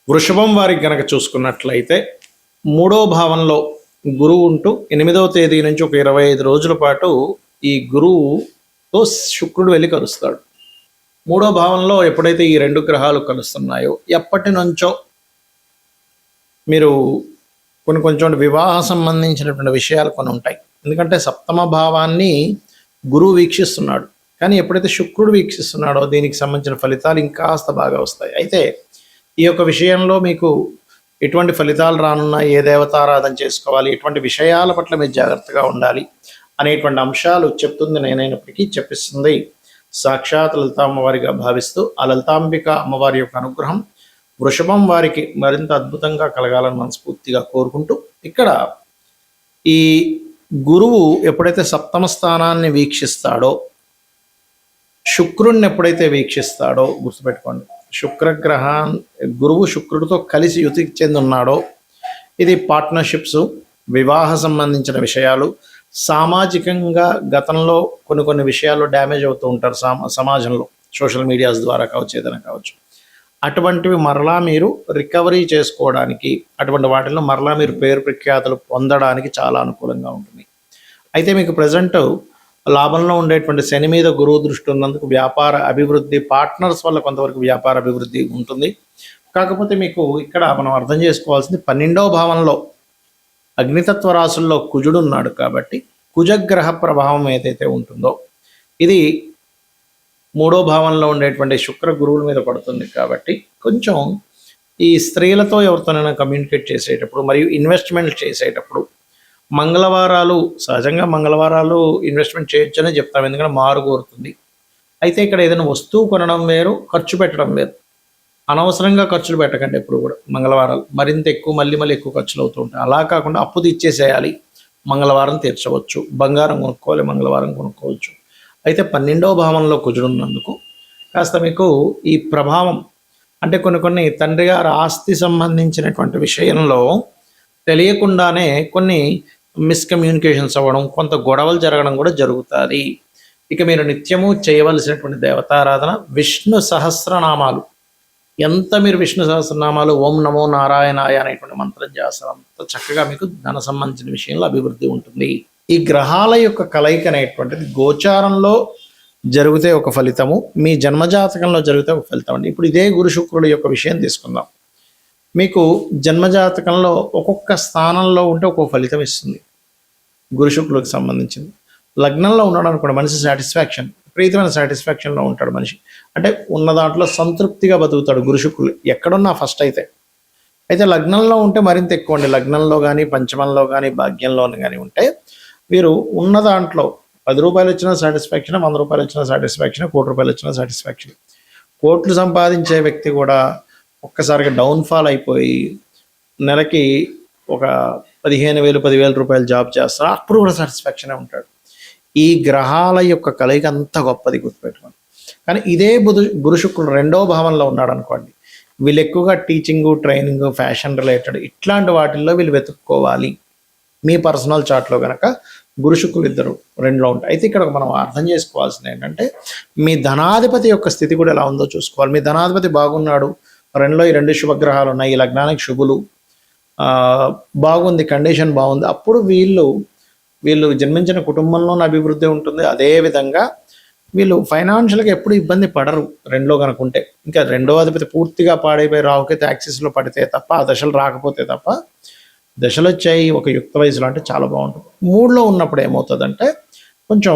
వృషభం వారికి గనక చూసుకున్నట్లయితే మూడో భావంలో గురువు ఉంటూ 8వ తేదీ నుంచి ఒక 25 రోజుల పాటు ఈ గురువుతో శుక్రుడు వెళ్ళి కలుస్తాడు. మూడో భావంలో ఎప్పుడైతే ఈ రెండు గ్రహాలు కలుస్తున్నాయో ఎప్పటి నుంచో మీరు కొంచెం వివాహ సంబంధించినటువంటి విషయాలు కొన్ని ఉంటాయి. ఎందుకంటే సప్తమ భావాన్ని గురువు వీక్షిస్తున్నాడు, కానీ ఎప్పుడైతే శుక్రుడు వీక్షిస్తున్నాడో దీనికి సంబంధించిన ఫలితాలు ఇంకాస్త బాగా వస్తాయి. అయితే ఈ యొక్క విషయంలో మీకు ఎటువంటి ఫలితాలు రానున్నాయి, ఏ దేవతారాధన చేసుకోవాలి, ఎటువంటి విషయాల పట్ల మీరు జాగ్రత్తగా ఉండాలి అనేటువంటి అంశాలు చెప్తుంది నేనైనప్పటికీ చెప్పిస్తుంది సాక్షాత్ లలితా అమ్మవారిగా భావిస్తూ ఆ లలితాంబిక అమ్మవారి యొక్క అనుగ్రహం వృషభం వారికి మరింత అద్భుతంగా కలగాలని మనస్ఫూర్తిగా కోరుకుంటూ, ఇక్కడ ఈ గురువు ఎప్పుడైతే సప్తమ స్థానాన్ని వీక్షిస్తాడో, శుక్రుడిని ఎప్పుడైతే వీక్షిస్తాడో గుర్తుపెట్టుకోండి, గురువు శుక్రుడితో కలిసి యుతి చెందున్నాడో ఇది పార్ట్నర్షిప్స్, వివాహ సంబంధించిన విషయాలు, సామాజికంగా గతంలో కొన్ని విషయాల్లో డ్యామేజ్ అవుతూ ఉంటారు సమాజంలో, సోషల్ మీడియాస్ ద్వారా కావచ్చు, ఏదైనా కావచ్చు. అటువంటివి మరలా మీరు రికవరీ చేసుకోవడానికి, అటువంటి వాటిల్లో మరలా మీరు పేరు ప్రఖ్యాతులు పొందడానికి చాలా అనుకూలంగా ఉంటుంది. అయితే మీకు ప్రజెంట్ లాభంలో ఉండేటువంటి శని మీద గురువు దృష్టి ఉన్నందుకు వ్యాపార అభివృద్ధి, పార్ట్నర్స్ వల్ల కొంతవరకు వ్యాపార అభివృద్ధి ఉంటుంది. కాకపోతే మీకు ఇక్కడ మనం అర్థం చేసుకోవాల్సింది 12వ భావంలో అగ్నితత్వ రాశుల్లో కుజుడు ఉన్నాడు కాబట్టి కుజగ్రహ ప్రభావం ఏదైతే ఉంటుందో ఇది 3వ భావంలో ఉండేటువంటి శుక్ర గురువుల మీద పడుతుంది. కాబట్టి కొంచెం ఈ స్త్రీలతో ఎవరితోనైనా కమ్యూనికేట్ చేసేటప్పుడు మరియు ఇన్వెస్ట్మెంట్ చేసేటప్పుడు మంగళవారాలు, సహజంగా మంగళవారాలు ఇన్వెస్ట్మెంట్ చేయొచ్చనే చెప్తాం, ఎందుకంటే మారు కోరుతుంది. అయితే ఇక్కడ ఏదైనా వస్తువు కొనడం వేరు, ఖర్చు పెట్టడం వేరు. అనవసరంగా ఖర్చులు పెట్టకండి ఎప్పుడు కూడా మంగళవారాలు, మరింత ఎక్కువ మళ్ళీ ఎక్కువ ఖర్చులు అవుతూ ఉంటాయి. అలా కాకుండా అప్పు తీర్చేసేయాలి, మంగళవారం తీర్చవచ్చు. బంగారం కొనుక్కోవాలి, మంగళవారం కొనుక్కోవచ్చు. అయితే 12వ భావంలో కుజుడున్నందుకు కాస్త మీకు ఈ ప్రభావం అంటే కొన్ని తండ్రి గారు ఆస్తి సంబంధించినటువంటి విషయంలో తెలియకుండానే కొన్ని మిస్కమ్యూనికేషన్స్ అవ్వడం, కొంత గొడవలు జరగడం కూడా జరుగుతుంది. ఇక మీరు నిత్యము చేయవలసినటువంటి దేవతారాధన విష్ణు సహస్రనామాలు. ఎంత మీరు విష్ణు సహస్రనామాలు ఓం నమో నారాయణాయ అనేటువంటి మంత్రం చేస్తారు, అంత చక్కగా మీకు ధన సంబంధించిన విషయంలో అభివృద్ధి ఉంటుంది. ఈ గ్రహాల యొక్క కలయిక అనేటువంటిది గోచారంలో జరిగితే ఒక ఫలితము, మీ జన్మజాతకంలో జరిగితే ఒక ఫలితం అండి. ఇప్పుడు ఇదే గురు శుక్రుడు యొక్క విషయం తీసుకుందాం. మీకు జన్మజాతకంలో ఒక్కొక్క స్థానంలో ఉంటే ఒక్కొక్క ఫలితం ఇస్తుంది. గురు శుక్రుడికి సంబంధించింది లగ్నంలో ఉన్నాడు అనుకోండి, మనిషి సాటిస్ఫాక్షన్, విపరీతమైన సాటిస్ఫాక్షన్లో ఉంటాడు మనిషి. అంటే ఉన్న దాంట్లో సంతృప్తిగా బతుకుతాడు గురు శుక్రుడు ఎక్కడున్నా ఫస్ట్. అయితే లగ్నంలో ఉంటే మరింత ఎక్కువ అండి. లగ్నంలో కానీ, పంచమంలో కానీ, భాగ్యంలో కానీ ఉంటే వీరు ఉన్న దాంట్లో 10 రూపాయలు వచ్చినా సాటిస్ఫాక్షన్, 100 రూపాయలు వచ్చినా సాటిస్ఫాక్షన్, 1 కోటి రూపాయలు వచ్చినా సాటిస్ఫాక్షన్. కోట్లు సంపాదించే వ్యక్తి కూడా ఒక్కసారిగా డౌన్ఫాల్ అయిపోయి నెలకి ఒక 15,000, 10,000 రూపాయలు జాబ్ చేస్తారు, అప్పుడు కూడా సాటిస్ఫాక్షనే ఉంటాడు. ఈ గ్రహాల యొక్క కలయిక అంత గొప్పది, గుర్తుపెట్టుకోండి. కానీ ఇదే గురు శుక్రుడు 2వ భావంలో ఉన్నాడు అనుకోండి, వీళ్ళు ఎక్కువగా టీచింగు, ట్రైనింగ్, ఫ్యాషన్ రిలేటెడ్ ఇట్లాంటి వాటిల్లో వీళ్ళు వెతుక్కోవాలి. మీ పర్సనల్ చార్ట్లో కనుక గురు శుక్రులు ఇద్దరు 2లో ఉంటాయి. అయితే ఇక్కడ మనం అర్థం చేసుకోవాల్సింది ఏంటంటే మీ ధనాధిపతి యొక్క స్థితి కూడా ఎలా ఉందో చూసుకోవాలి. మీ ధనాధిపతి బాగున్నాడు, 2లో ఈ 2 శుభగ్రహాలు ఉన్నాయి, ఈ లగ్నానికి శుభులు, బాగుంది, కండిషన్ బాగుంది, అప్పుడు వీళ్ళు జన్మించిన కుటుంబంలోనే అభివృద్ధి ఉంటుంది. అదేవిధంగా వీళ్ళు ఫైనాన్షియల్గా ఎప్పుడు ఇబ్బంది పడరు 2లో కనుక ఉంటే. ఇంకా 2వ అధిపతి పూర్తిగా పాడైపోయి రావుకైతే యాక్సిస్లో పడితే తప్ప, ఆ దశలు రాకపోతే తప్ప, దశలు వచ్చాయి ఒక యుక్త వయసులో అంటే చాలా బాగుంటుంది. 3లో ఉన్నప్పుడు ఏమవుతుందంటే కొంచెం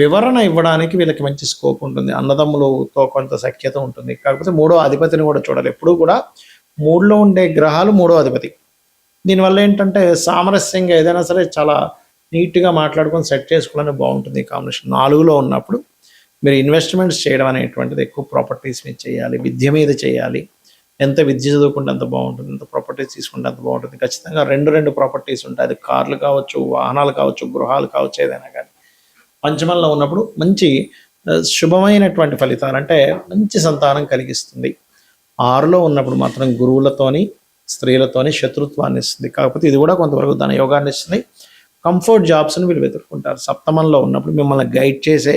వివరణ ఇవ్వడానికి వీళ్ళకి మంచి స్కోప్ ఉంటుంది, అన్నదమ్ములతో కొంత సఖ్యత ఉంటుంది. కాకపోతే 3వ అధిపతిని కూడా చూడాలి. ఎప్పుడూ కూడా 3లో ఉండే గ్రహాలు 3వ అధిపతి. దీనివల్ల ఏంటంటే సామరస్యంగా ఏదైనా సరే చాలా నీట్గా మాట్లాడుకొని సెట్ చేసుకోవడానికి బాగుంటుంది ఈ కాంబినేషన్. 4లో ఉన్నప్పుడు మీరు ఇన్వెస్ట్మెంట్స్ చేయడం అనేటువంటిది ఎక్కువ ప్రాపర్టీస్ మీద చేయాలి, విద్య మీద చేయాలి. ఎంత విద్య చదువుకుంటే అంత బాగుంటుంది, ఎంత ప్రాపర్టీస్ తీసుకుంటే అంత బాగుంటుంది. ఖచ్చితంగా 2 ప్రాపర్టీస్ ఉంటాయి, అది కార్లు కావచ్చు, వాహనాలు కావచ్చు, గృహాలు కావచ్చు, ఏదైనా కానీ. పంచమంలో ఉన్నప్పుడు మంచి శుభమైనటువంటి ఫలితాలు అంటే మంచి సంతానం కలిగిస్తుంది. 6లో ఉన్నప్పుడు మాత్రం గురువులతోని, స్త్రీలతోని శత్రుత్వాన్ని ఇస్తుంది. కాకపోతే ఇది కూడా కొంతవరకు ధన యోగాన్ని ఇస్తుంది. కంఫర్ట్ జాబ్స్ని వీళ్ళు వెతుక్కుంటారు. సప్తమంలో ఉన్నప్పుడు మిమ్మల్ని గైడ్ చేసే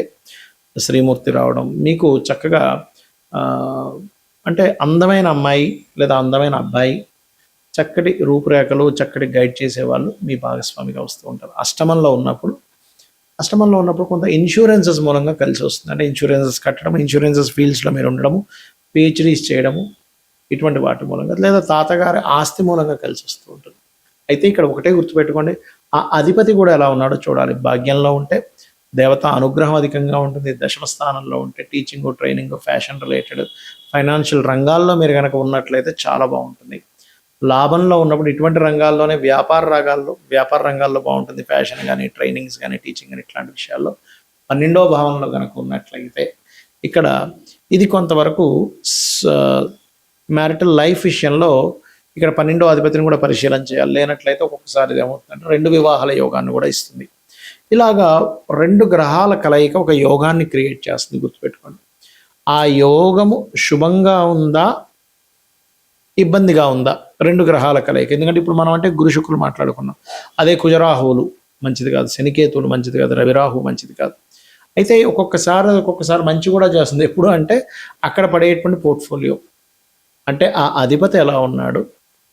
శ్రీమూర్తి రావడం, మీకు చక్కగా అంటే అందమైన అమ్మాయి లేదా అందమైన అబ్బాయి, చక్కటి రూపురేఖలు, చక్కటి గైడ్ చేసేవాళ్ళు మీ భాగస్వామిగా వస్తూ ఉంటారు. అష్టమంలో ఉన్నప్పుడు కొంత ఇన్సూరెన్సెస్ మూలంగా కలిసి వస్తుంది. అంటే ఇన్సూరెన్సెస్ కట్టడం, ఇన్సూరెన్సెస్ ఫీల్డ్స్లో మీరు ఉండడము, పిహెచ్డీస్ చేయడము, ఇటువంటి వాటి మూలంగా, లేదా తాతగారి ఆస్తి మూలంగా కలిసి వస్తూ ఉంటుంది. అయితే ఇక్కడ ఒకటే గుర్తుపెట్టుకోండి, ఆ అధిపతి కూడా ఎలా ఉన్నాడో చూడాలి. భాగ్యంలో ఉంటే దేవత అనుగ్రహం అధికంగా ఉంటుంది. దశమ స్థానంలో ఉంటే teaching, training, fashion related, financial రంగాల్లో మీరు కనుక ఉన్నట్లయితే చాలా బాగుంటుంది. లాభంలో ఉన్నప్పుడు ఇటువంటి రంగాల్లోనే వ్యాపార రంగాల్లో బాగుంటుంది. ఫ్యాషన్ కానీ, ట్రైనింగ్స్ కానీ, టీచింగ్ కానీ, ఇట్లాంటి విషయాల్లో 12వ భావంలో కనుక ఉన్నట్లయితే ఇక్కడ ఇది కొంతవరకు మ్యారిటల్ లైఫ్ విషయంలో ఇక్కడ 12వ అధిపతిని కూడా పరిశీలన చేయాలి. లేనట్లయితే ఒక్కొక్కసారి ఏమవుతుందంటే 2 వివాహాల యోగాన్ని కూడా ఇస్తుంది. ఇలాగా 2 గ్రహాల కలయిక ఒక యోగాన్ని క్రియేట్ చేస్తుంది, గుర్తుపెట్టుకోండి. ఆ యోగము శుభంగా ఉందా, ఇబ్బందిగా ఉందా, 2 గ్రహాల కలయిక. ఎందుకంటే ఇప్పుడు మనం అంటే గురు శుక్రులు మాట్లాడుకున్నాం. అదే కుజరాహువులు మంచిది కాదు, శనికేతువులు మంచిది కాదు, రవిరాహు మంచిది కాదు. అయితే ఒక్కొక్కసారి మంచి కూడా చేస్తుంది. ఎప్పుడు అంటే అక్కడ పడేటువంటి పోర్ట్ఫోలియో, అంటే ఆ అధిపతి ఎలా ఉన్నాడు,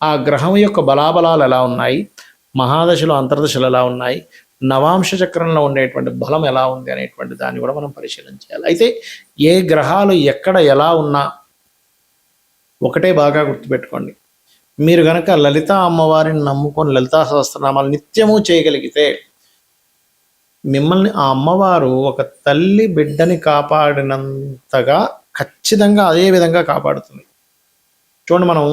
ఆ గ్రహం యొక్క బలాబలాలు ఎలా ఉన్నాయి, మహాదశలు అంతర్దశలు ఎలా ఉన్నాయి, నవాంశ చక్రంలో ఉండేటువంటి బలం ఎలా ఉంది అనేటువంటి దాన్ని కూడా మనం పరిశీలన చేయాలి. అయితే ఏ గ్రహాలు ఎక్కడ ఎలా ఉన్నా ఒకటే బాగా గుర్తుపెట్టుకోండి, మీరు కనుక లలిత అమ్మవారిని నమ్ముకొని లలితా సహస్రనామాలు నిత్యము చేయగలిగితే మిమ్మల్ని ఆ అమ్మవారు ఒక తల్లి బిడ్డని కాపాడినంతగా ఖచ్చితంగా అదే విధంగా కాపాడుతుంది. చూడండి, మనం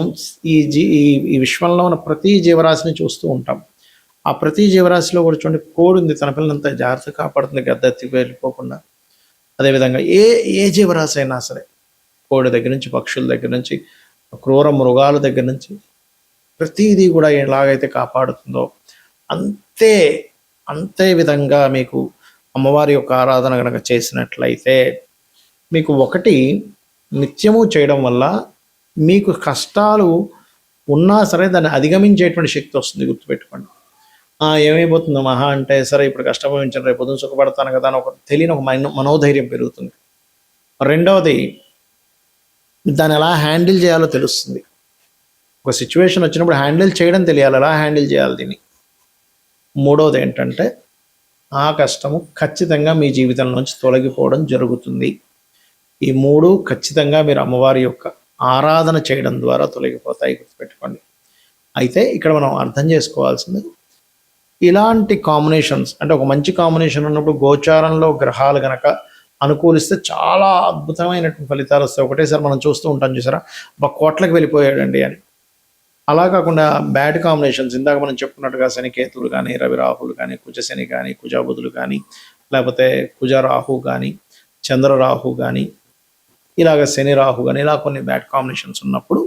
ఈ విశ్వంలో ఉన్న ప్రతి జీవరాశిని చూస్తూ ఉంటాం. ఆ ప్రతి జీవరాశిలో కూడా చూడండి, కోడి ఉంది, తన పిల్లలంతా జాగ్రత్తగా కాపాడుతుంది, గద్దెత్తి వెళ్ళిపోకుండా. అదేవిధంగా ఏ జీవరాశి అయినా సరే, కోడి దగ్గర నుంచి, పక్షుల దగ్గర నుంచి, క్రూర మృగాల దగ్గర నుంచి ప్రతిదీ కూడా ఎలాగైతే కాపాడుతుందో అంతే విధంగా మీకు అమ్మవారి యొక్క ఆరాధన కనుక చేసినట్లయితే మీకు ఒకటి నిత్యము చేయడం వల్ల మీకు కష్టాలు ఉన్నా సరే దాన్ని అధిగమించేటువంటి శక్తి వస్తుంది, గుర్తుపెట్టుకోండి. ఏమైపోతుందో మహా అంటే సరే ఇప్పుడు కష్టపడించాను, రేపు పొద్దున సుఖపడతాను కదా అని తెలియని ఒక మనోధైర్యం పెరుగుతుంది. రెండవది, దాన్ని ఎలా హ్యాండిల్ చేయాలో తెలుస్తుంది. ఒక సిచ్యువేషన్ వచ్చినప్పుడు హ్యాండిల్ చేయడం తెలియాలి, ఎలా హ్యాండిల్ చేయాలి దీన్ని. మూడవది ఏంటంటే ఆ కష్టము ఖచ్చితంగా మీ జీవితంలోంచి తొలగిపోవడం జరుగుతుంది. ఈ 3 ఖచ్చితంగా మీరు అమ్మవారి యొక్క ఆరాధన చేయడం ద్వారా తొలగిపోతాయి, గుర్తుపెట్టుకోండి. అయితే ఇక్కడ మనం అర్థం చేసుకోవాల్సింది, ఇలాంటి కాంబినేషన్స్ అంటే ఒక మంచి కాంబినేషన్ ఉన్నప్పుడు గోచారంలో గ్రహాలు గనక అనుకూలిస్తే చాలా అద్భుతమైనటువంటి ఫలితాలు వస్తాయి. ఒకటేసారి మనం చూస్తూ ఉంటాం, చూసారా, కోట్లకు వెళ్ళిపోయాడండి అని. అలా కాకుండా బ్యాడ్ కాంబినేషన్స్, ఇందాక మనం చెప్పుకున్నట్టుగా శనికేతువులు కానీ, రవిరాహులు కానీ, కుజశని కానీ, కుజబుధులు కానీ, లేకపోతే కుజరాహు కానీ, చంద్రరాహు కానీ, ఇలాగ శని రాహు కానీ, ఇలా కొన్ని బ్యాడ్ కాంబినేషన్స్ ఉన్నప్పుడు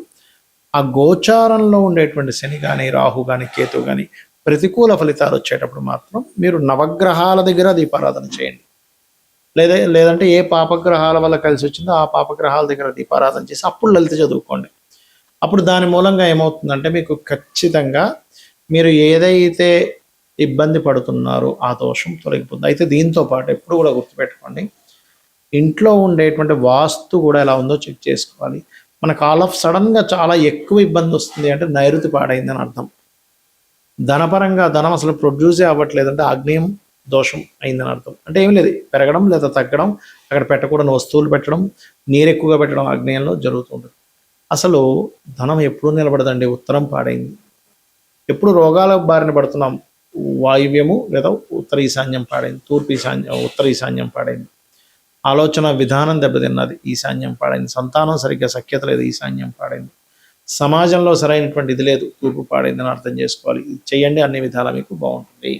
ఆ గోచారంలో ఉండేటువంటి శని కానీ, రాహు కానీ, కేతు కానీ ప్రతికూల ఫలితాలు వచ్చేటప్పుడు మాత్రం మీరు నవగ్రహాల దగ్గర దీపారాధన చేయండి. లేదంటే ఏ పాపగ్రహాల వల్ల కలిసి వచ్చిందో ఆ పాపగ్రహాల దగ్గర దీపారాధన చేసి అప్పుడు లలిత చదువుకోండి. అప్పుడు దాని మూలంగా ఏమవుతుందంటే మీకు ఖచ్చితంగా మీరు ఏదైతే ఇబ్బంది పడుతున్నారో ఆ దోషం తొలగిపోతుంది. అయితే దీంతో పాటు ఎప్పుడు కూడా గుర్తుపెట్టుకోండి, ఇంట్లో ఉండేటువంటి వాస్తు కూడా ఎలా ఉందో చెక్ చేసుకోవాలి. మనకు ఆల్ ఆఫ్ సడన్గా చాలా ఎక్కువ ఇబ్బంది వస్తుంది అంటే నైరుతి పాడైందని అర్థం. ధనపరంగా ధనం అసలు ప్రొడ్యూసే అవ్వట్లేదంటే ఆగ్నేయం దోషం అయిందని అర్థం. అంటే ఏం లేదు, పెరగడం లేదా తగ్గడం, అక్కడ పెట్టకూడని వస్తువులు పెట్టడం, నీరు ఎక్కువగా పెట్టడం ఆగ్నేయంలో జరుగుతుంటుంది. అసలు ధనం ఎప్పుడు నిలబడదండి, ఉత్తరం పాడైంది. ఎప్పుడు రోగాల బారిన పడుతున్నాం, వాయువ్యము లేదా ఉత్తర ఈశాన్యం పాడైంది, ఉత్తర ఈశాన్యం పాడైంది. ఆలోచన విధానం దెబ్బతిన్నది, ఈశాన్యం పాడైంది. సంతానం సరిగ్గా సఖ్యత లేదు, ఈశాన్యం పాడైంది. సమాజంలో సరైనటువంటి ఇది లేదు, తూర్పు పాడైందని అర్థం చేసుకోవాలి. ఇది చేయండి, అన్ని విధాలా మీకు బాగుంటుంది.